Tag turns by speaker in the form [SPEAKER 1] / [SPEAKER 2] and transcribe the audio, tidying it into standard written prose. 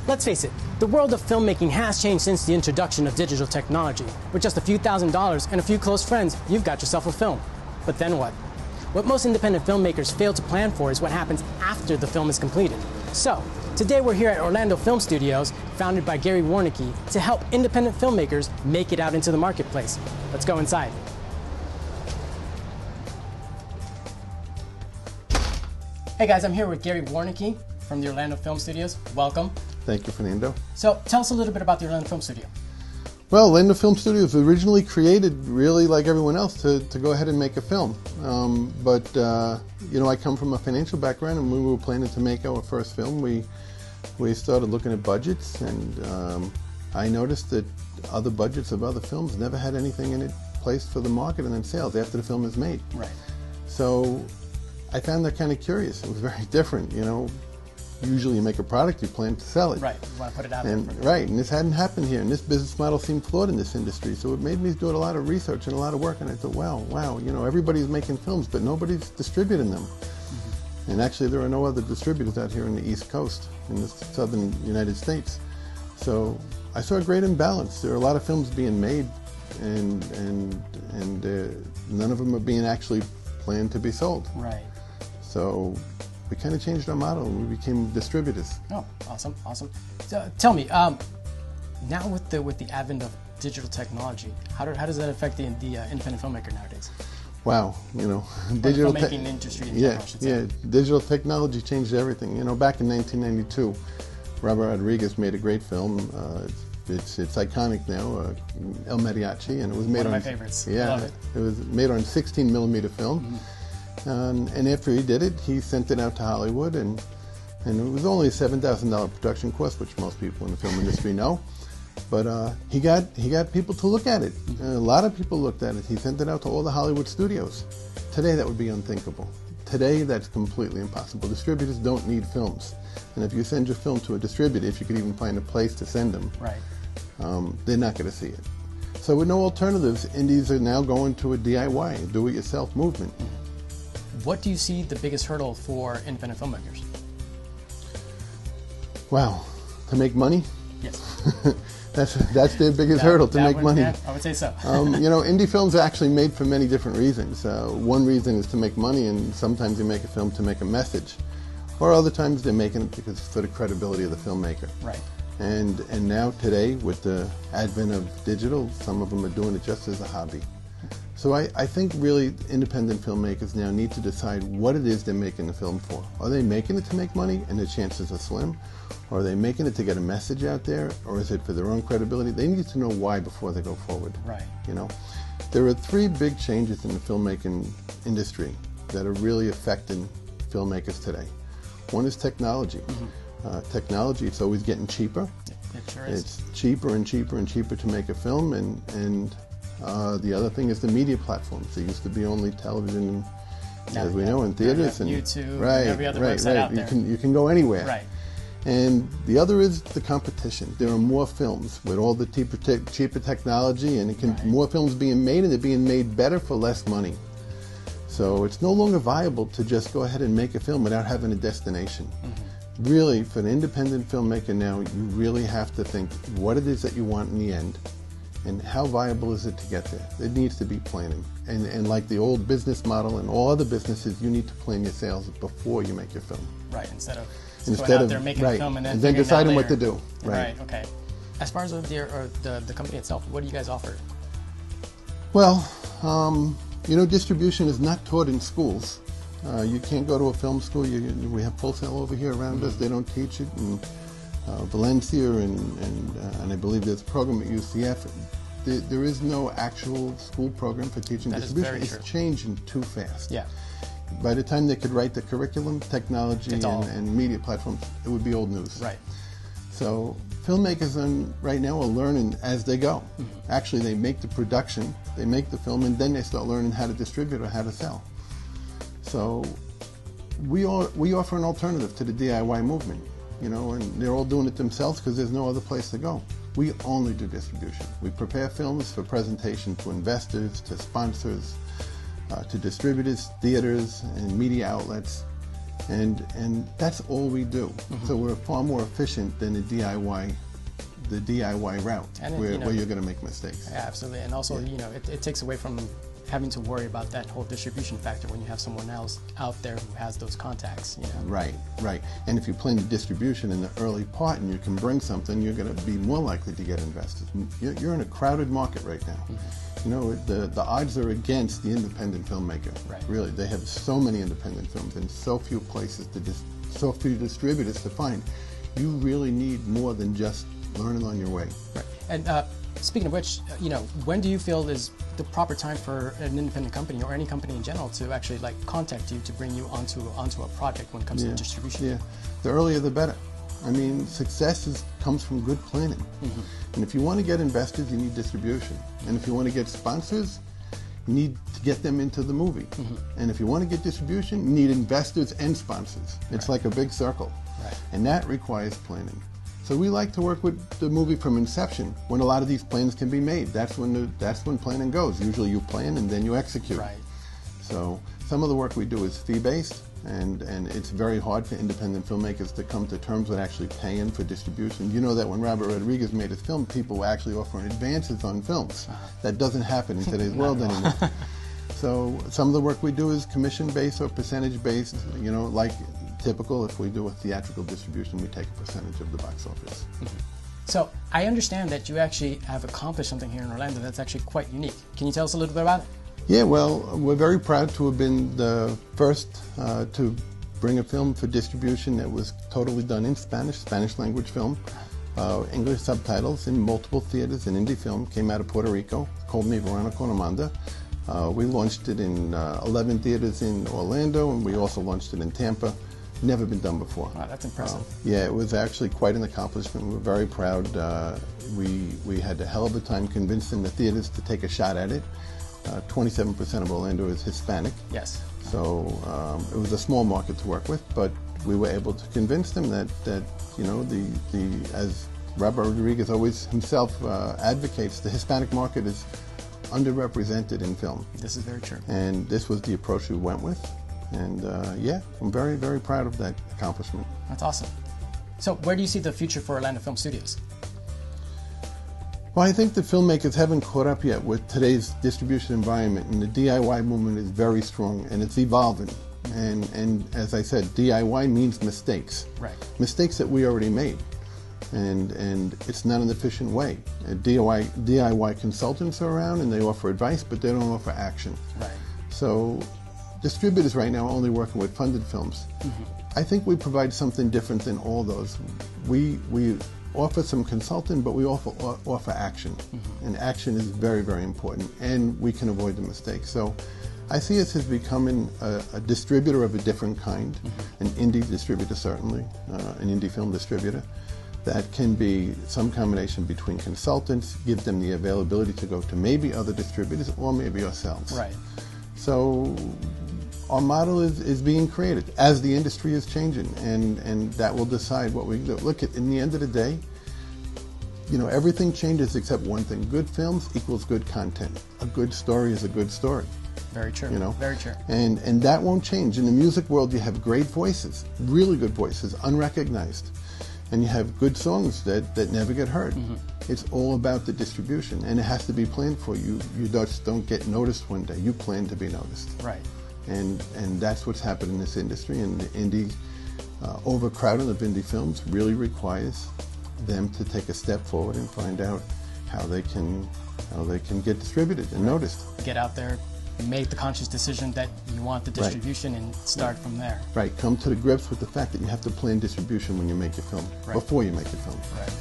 [SPEAKER 1] Let's face it, the world of filmmaking has changed since the introduction of digital technology. With just a few $1,000s and a few close friends, you've got yourself a film. But then what? What most independent filmmakers fail to plan for is what happens after the film is completed. So, today we're here at Orlando Film Studios, founded by Gary Warnecke, to help independent filmmakers make it out into the marketplace. Let's go inside. Hey guys, I'm here with Gary Warnecke from the Orlando Film Studios. Welcome.
[SPEAKER 2] Thank you, Fernando.
[SPEAKER 1] So tell us a little bit about the Orlando Film Studio.
[SPEAKER 2] Well, Orlando Film Studios was originally created, really like everyone else, to go ahead and make a film. You know, I come from a financial background, and when we were planning to make our first film, we started looking at budgets, and I noticed that other budgets of other films never had anything in it placed for the marketing and sales after the film is made.
[SPEAKER 1] Right.
[SPEAKER 2] So I found that kind of curious. It was very different, you know. Usually you make a product, you plan to sell it.
[SPEAKER 1] Right, you want to put it out
[SPEAKER 2] there. Right, and this hadn't happened here, and this business model seemed flawed in this industry, so it made me do a lot of research and a lot of work, and I thought, wow, you know, everybody's making films, but nobody's distributing them. Mm-hmm. And actually there are no other distributors out here in the East Coast, in the southern United States. So I saw a great imbalance. There are a lot of films being made, and none of them are being actually planned to be sold.
[SPEAKER 1] Right.
[SPEAKER 2] So we kind of changed our model and we became distributors.
[SPEAKER 1] Oh, awesome. So, tell me, now with the advent of digital technology, how does that affect the independent filmmaker nowadays?
[SPEAKER 2] Wow, you know,
[SPEAKER 1] digital filmmaking industry in general, I should say.
[SPEAKER 2] Digital technology changed everything. You know, back in 1992, Robert Rodriguez made a great film. It's iconic now, El Mariachi, and it was made
[SPEAKER 1] one of my favorites.
[SPEAKER 2] Yeah,
[SPEAKER 1] I love it.
[SPEAKER 2] It was made on 16mm film. Mm-hmm. And after he did it, he sent it out to Hollywood, and it was only a $7,000 production cost, which most people in the film industry know. But he got people to look at it. A lot of people looked at it. He sent it out to all the Hollywood studios. Today, that would be unthinkable. Today, that's completely impossible. Distributors don't need films, and if you send your film to a distributor, if you could even find a place to send them,
[SPEAKER 1] right,
[SPEAKER 2] they're not going to see it. So with no alternatives, indies are now going to a DIY, do-it-yourself movement.
[SPEAKER 1] What do you see the biggest hurdle for independent filmmakers?
[SPEAKER 2] Wow, to make money?
[SPEAKER 1] Yes.
[SPEAKER 2] that's their biggest hurdle, to make money.
[SPEAKER 1] Yeah, I would say so.
[SPEAKER 2] You know, indie films are actually made for many different reasons. One reason is to make money, and sometimes you make a film to make a message. Or other times they're making it because for the credibility of the filmmaker.
[SPEAKER 1] Right.
[SPEAKER 2] And now today, with the advent of digital, some of them are doing it just as a hobby. So I think really independent filmmakers now need to decide what it is they're making the film for. Are they making it to make money and the chances are slim? Or are they making it to get a message out there? Or is it for their own credibility? They need to know why before they go forward.
[SPEAKER 1] Right.
[SPEAKER 2] You know, there are three big changes in the filmmaking industry that are really affecting filmmakers today. One is technology. Mm-hmm. Technology, it's always getting cheaper.
[SPEAKER 1] It sure is.
[SPEAKER 2] It's cheaper and cheaper and cheaper to make a film, and the other thing is the media platforms. There used to be only television, as we know, in theaters and
[SPEAKER 1] YouTube, and every other website out there.
[SPEAKER 2] You can go anywhere.
[SPEAKER 1] Right.
[SPEAKER 2] And the other is the competition. There are more films with all the cheaper technology, and more films being made, and they're being made better for less money. So it's no longer viable to just go ahead and make a film without having a destination. Mm-hmm. Really, for an independent filmmaker now, you really have to think what it is that you want in the end. And how viable is it to get there? It needs to be planning. And like the old business model and all other businesses, you need to plan your sales before you make your film.
[SPEAKER 1] Right, instead of going out there making a film and then
[SPEAKER 2] deciding what to do.
[SPEAKER 1] Right, okay. As far as the company itself, what do you guys offer?
[SPEAKER 2] Well, you know, distribution is not taught in schools. You can't go to a film school. We have Full Sail over here around us. They don't teach it. And Valencia and I believe there's a program at UCF. There is no actual school program for teaching distribution. It's changing too fast.
[SPEAKER 1] Yeah.
[SPEAKER 2] By the time they could write the curriculum, technology, and media platforms, it would be old news.
[SPEAKER 1] Right.
[SPEAKER 2] So filmmakers right now are learning as they go. Mm-hmm. Actually, they make the production, they make the film, and then they start learning how to distribute or how to sell. So we offer an alternative to the DIY movement. You know, and they're all doing it themselves because there's no other place to go. We only do distribution. We prepare films for presentation to investors, to sponsors, to distributors, theaters, and media outlets. And that's all we do. So we're far more efficient than the DIY route,
[SPEAKER 1] And
[SPEAKER 2] where you're going to make mistakes.
[SPEAKER 1] Yeah, absolutely. And also, it takes away from having to worry about that whole distribution factor when you have someone else out there who has those contacts.
[SPEAKER 2] Right. And if you plan the distribution in the early part and you can bring something, you're going to be more likely to get investors. You're in a crowded market right now. The odds are against the independent filmmaker.
[SPEAKER 1] Right.
[SPEAKER 2] Really, they have so many independent films and so few places so few distributors to find. You really need more than just learning on your way.
[SPEAKER 1] Right. And speaking of which, when do you feel is the proper time for an independent company or any company in general to actually contact you to bring you onto a project when it comes to distribution?
[SPEAKER 2] Yeah, the earlier the better. I mean, success comes from good planning. And if you want to get investors, you need distribution. And if you want to get sponsors, you need to get them into the movie. And if you want to get distribution, you need investors and sponsors. It's like a big circle.
[SPEAKER 1] Right.
[SPEAKER 2] And that requires planning. So we like to work with the movie from inception, when a lot of these plans can be made. That's when planning goes. Usually you plan and then you execute.
[SPEAKER 1] Right.
[SPEAKER 2] So some of the work we do is fee-based, and it's very hard for independent filmmakers to come to terms with actually paying for distribution. You know that when Robert Rodriguez made his film, people were actually offering advances on films. That doesn't happen in today's world anymore. So some of the work we do is commission-based or percentage-based, like typical. If we do a theatrical distribution, we take a percentage of the box office.
[SPEAKER 1] So I understand that you actually have accomplished something here in Orlando that's actually quite unique. Can you tell us a little bit about it?
[SPEAKER 2] Yeah, well, we're very proud to have been the first to bring a film for distribution that was totally done in Spanish language film, English subtitles in multiple theaters, an indie film, came out of Puerto Rico, called Mi Verano con Amanda. We launched it in 11 theaters in Orlando, and we also launched it in Tampa. Never been done before.
[SPEAKER 1] Wow, that's impressive.
[SPEAKER 2] Yeah, it was actually quite an accomplishment. We're very proud. We had a hell of a time convincing the theaters to take a shot at it. 27% of Orlando is Hispanic.
[SPEAKER 1] Yes.
[SPEAKER 2] So it was a small market to work with, but we were able to convince them that as Robert Rodriguez always himself advocates, the Hispanic market is underrepresented in film.
[SPEAKER 1] This is very true.
[SPEAKER 2] And this was the approach we went with. And yeah, I'm very, very proud of that accomplishment.
[SPEAKER 1] That's awesome. So where do you see the future for Orlando Film Studios?
[SPEAKER 2] Well, I think the filmmakers haven't caught up yet with today's distribution environment, and the DIY movement is very strong, and it's evolving. And as I said, DIY means mistakes.
[SPEAKER 1] Right.
[SPEAKER 2] Mistakes that we already made. And it's not an efficient way. DIY consultants are around, and they offer advice, but they don't offer action.
[SPEAKER 1] Right.
[SPEAKER 2] So distributors right now are only working with funded films. I think we provide something different than all those. We offer some consulting, but we also offer action. And action is very, very important, and we can avoid the mistakes. So I see us as becoming a distributor of a different kind, an indie distributor certainly, an indie film distributor. That can be some combination between consultants, give them the availability to go to maybe other distributors or maybe ourselves.
[SPEAKER 1] Right.
[SPEAKER 2] So our model is being created as the industry is changing, and that will decide what we do. Look, in the end of the day, everything changes except one thing. Good films equals good content. A good story is a good story.
[SPEAKER 1] Very true. Very true.
[SPEAKER 2] And that won't change. In the music world, you have great voices, really good voices, unrecognized. And you have good songs that never get heard. It's all about the distribution, and it has to be planned for you. You just don't get noticed one day. You plan to be noticed.
[SPEAKER 1] Right.
[SPEAKER 2] And that's what's happened in this industry. And the indie overcrowding of indie films really requires them to take a step forward and find out how they can get distributed and noticed.
[SPEAKER 1] Get out there, make the conscious decision that you want the distribution, and start from there.
[SPEAKER 2] Right. Come to the grips with the fact that you have to plan distribution when you make your film, before you make your film.
[SPEAKER 1] Right.